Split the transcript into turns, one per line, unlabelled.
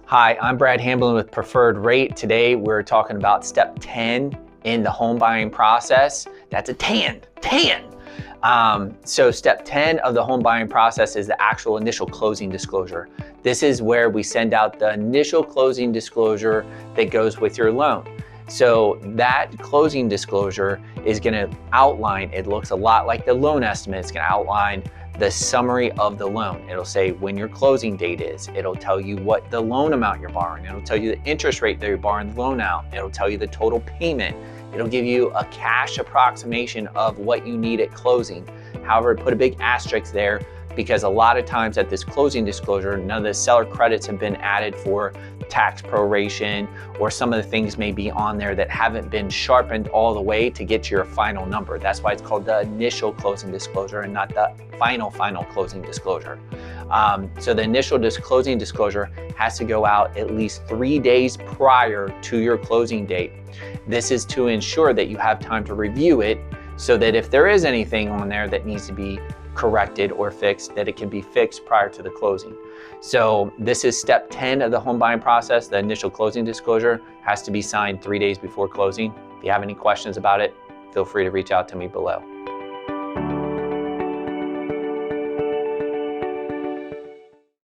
Hi, I'm Brad Hamblen with Preferred Rate. Today we're talking about step 10 in the home buying process. That's a 10. So step 10 of the home buying process is the actual initial closing disclosure. This is where we send out the initial closing disclosure that goes with your loan. So that closing disclosure is going to outline, it looks a lot like the loan estimate. It's going to outline the summary of the loan. It'll say when your closing date is. It'll tell you what the loan amount you're borrowing. It'll tell you the interest rate that you're borrowing the loan out. It'll tell you the total payment. It'll give you a cash approximation of what you need at closing. However, put a big asterisk there because a lot of times at this closing disclosure, none of the seller credits have been added for tax proration, or some of the things may be on there that haven't been sharpened all the way to get your final number. That's why it's called the initial closing disclosure and not the final closing disclosure. So the initial closing disclosure has to go out at least 3 days prior to your closing date. This is to ensure that you have time to review it so that if there is anything on there that needs to be corrected or fixed, that it can be fixed prior to the closing. So this is step 10 of the home buying process. The initial closing disclosure has to be signed 3 days before closing. If you have any questions about it, feel free to reach out to me below.